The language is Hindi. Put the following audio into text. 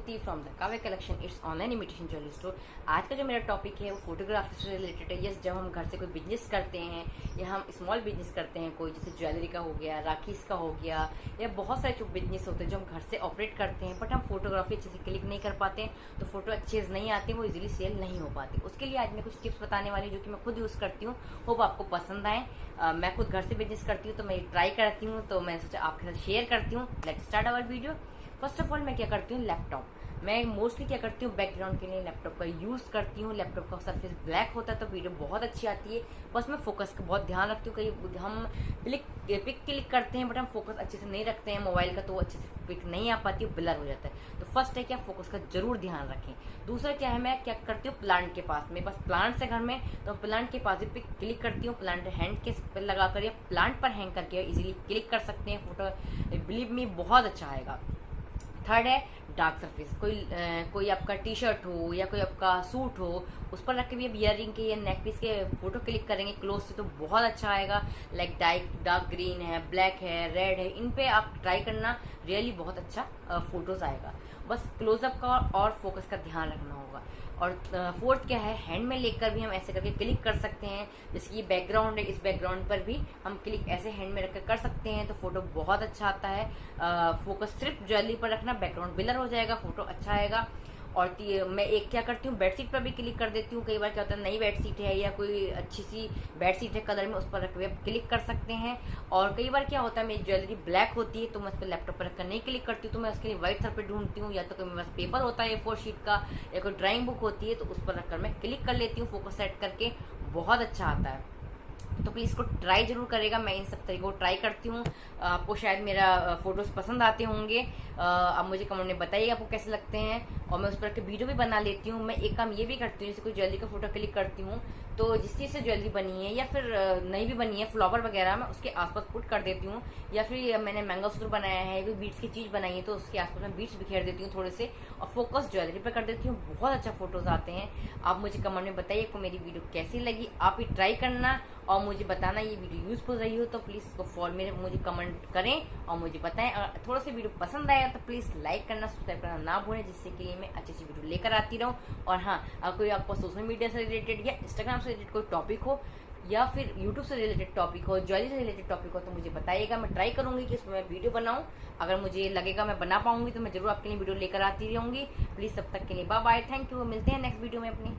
Vibhuti from the Kavya collection, it's online imitation jewellery store. आज का जो मेरा टॉपिक है वो फोटोग्राफी से रिलेटेड है। यस, जब हम घर से कोई बिजनेस करते हैं या हम स्मॉल बिजनेस करते हैं, कोई जैसे ज्वेलरी का हो गया, राखीज का हो गया, या बहुत सारे जो बिजनेस होते हैं जो हम घर से ऑपरेट करते हैं, बट हम फोटोग्राफी अच्छे से क्लिक नहीं कर पाते हैं, तो फोटो अच्छे से नहीं आते, वो इजीली सेल नहीं हो पाती। उसके लिए आज मैं कुछ टिप्स बताने वाली हूँ जो कि मैं खुद यूज़ करती हूँ, होप आपको पसंद आए। मैं खुद घर से बिजनेस करती हूँ तो मैं ट्राई करती हूँ, तो मैंने सोचा आपके साथ शेयर करती हूँ। Let's start our video. First of all मैं क्या करती हूँ, लैपटॉप। मैं मोस्टली क्या करती हूँ, बैकग्राउंड के लिए लैपटॉप का यूज़ करती हूँ। लैपटॉप का सरफेस ब्लैक होता है तो वीडियो बहुत अच्छी आती है। बस मैं फोकस का बहुत ध्यान रखती हूँ। कहीं हम पिक क्लिक करते हैं बट हम फोकस अच्छे से नहीं रखते हैं मोबाइल का, तो वो अच्छे से पिक नहीं आ पाती है, ब्लर हो जाता है। तो फर्स्ट है क्या, फोकस का जरूर ध्यान रखें। दूसरा क्या है, मैं क्या करती हूँ, प्लांट के पास, मेरे पास प्लांट्स है घर में, तो प्लांट के पास भी पिक क्लिक करती हूँ। प्लांट हैंड के लगाकर या प्लांट पर हैंग करके इजीली क्लिक कर सकते हैं। फोटो बिलीव मी बहुत अच्छा आएगा। थर्ड है डार्क सरफेस। कोई आपका टी शर्ट हो या कोई आपका सूट हो, उस पर रख के भी आप ईयरिंग के या नेक पीस के फोटो क्लिक करेंगे क्लोज से तो बहुत अच्छा आएगा। लाइक डार्क ग्रीन है, ब्लैक है, रेड है, इन पे आप ट्राई करना, रियली बहुत अच्छा फोटोज आएगा। बस क्लोजअप का और फोकस का ध्यान रखना होगा। और फोर्थ क्या है, हैंड में लेकर भी हम ऐसे करके क्लिक कर सकते हैं। जैसे ये बैकग्राउंड है, इस बैकग्राउंड पर भी हम क्लिक ऐसे हैंड में रखकर कर सकते हैं, तो फोटो बहुत अच्छा आता है। फोकस सिर्फ ज्वेलरी पर रखना, बैकग्राउंड ब्लर हो जाएगा, फोटो अच्छा आएगा। और मैं एक क्या करती हूँ, बेडशीट पर भी क्लिक कर देती हूँ। कई बार क्या होता है, नई बेडशीट है या कोई अच्छी सी बेडशीट है कलर में, उस पर रख के आप क्लिक कर सकते हैं। और कई बार क्या होता है, मेरी ज्वेलरी ब्लैक होती है तो मैं उस पर लैपटॉप पर रखकर नहीं क्लिक करती हूँ, तो मैं उसके लिए व्हाइट सर पर ढूंढती हूँ, या तो कोई मेरे पास पेपर होता है A4 शीट का, या कोई ड्राइंग बुक होती है, तो उस पर रखकर मैं क्लिक कर लेती हूँ। फोकस सेट करके बहुत अच्छा आता है। तो प्लीज़ इसको ट्राई जरूर करेगा। मैं इन सब तरीकों को ट्राई करती हूँ। आपको शायद मेरा फोटोज़ पसंद आते होंगे। आप मुझे कमेंट में बताइए आपको कैसे लगते हैं, और मैं उस पर के वीडियो भी बना लेती हूँ। मैं एक काम ये भी करती हूँ, जैसे कोई ज्वेलरी का फोटो क्लिक करती हूँ तो जिस चीज़ से ज्वेलरी बनी है या फिर नई भी बनी है, फ्लावर वगैरह, मैं उसके आसपास पुट कर देती हूँ। या फिर मैंने मंगलसूत्र बनाया है, कोई बीट्स की चीज़ बनाई है, तो उसके आसपास मैं बीट्स बिखेर देती हूँ थोड़े से, और फोकस ज्वेलरी पर कर देती हूँ। बहुत अच्छा फोटोज़ आते हैं। आप मुझे कमेंट में बताइए आपको मेरी वीडियो कैसी लगी। आप ही ट्राई करना और मुझे बताना ये वीडियो यूजफुल रही हो, तो प्लीज़ इसको मुझे कमेंट करें और मुझे बताएं। अगर थोड़ा सा वीडियो पसंद आया तो प्लीज़ लाइक करना, सब्सक्राइब करना ना भूलें, जिससे कि मैं अच्छी अच्छी वीडियो लेकर आती रहूं। और हाँ, अगर कोई आपको सोशल मीडिया से रिलेटेड या इंस्टाग्राम से रिलेटेड कोई टॉपिक हो, या फिर यूट्यूब से रिलेटेड टॉपिक हो, ज्वेलरी से रिलेटेड टॉपिक हो, तो मुझे बताइएगा। मैं ट्राई करूंगी कि इसमें मैं वीडियो बनाऊं। अगर मुझे लगेगा मैं बना पाऊंगी तो मैं जरूर आपके लिए वीडियो लेकर आती रहूंगी। प्लीज़ तब तक के लिए बाय बाय, थैंक यू। मिलते हैं नेक्स्ट वीडियो में अपनी।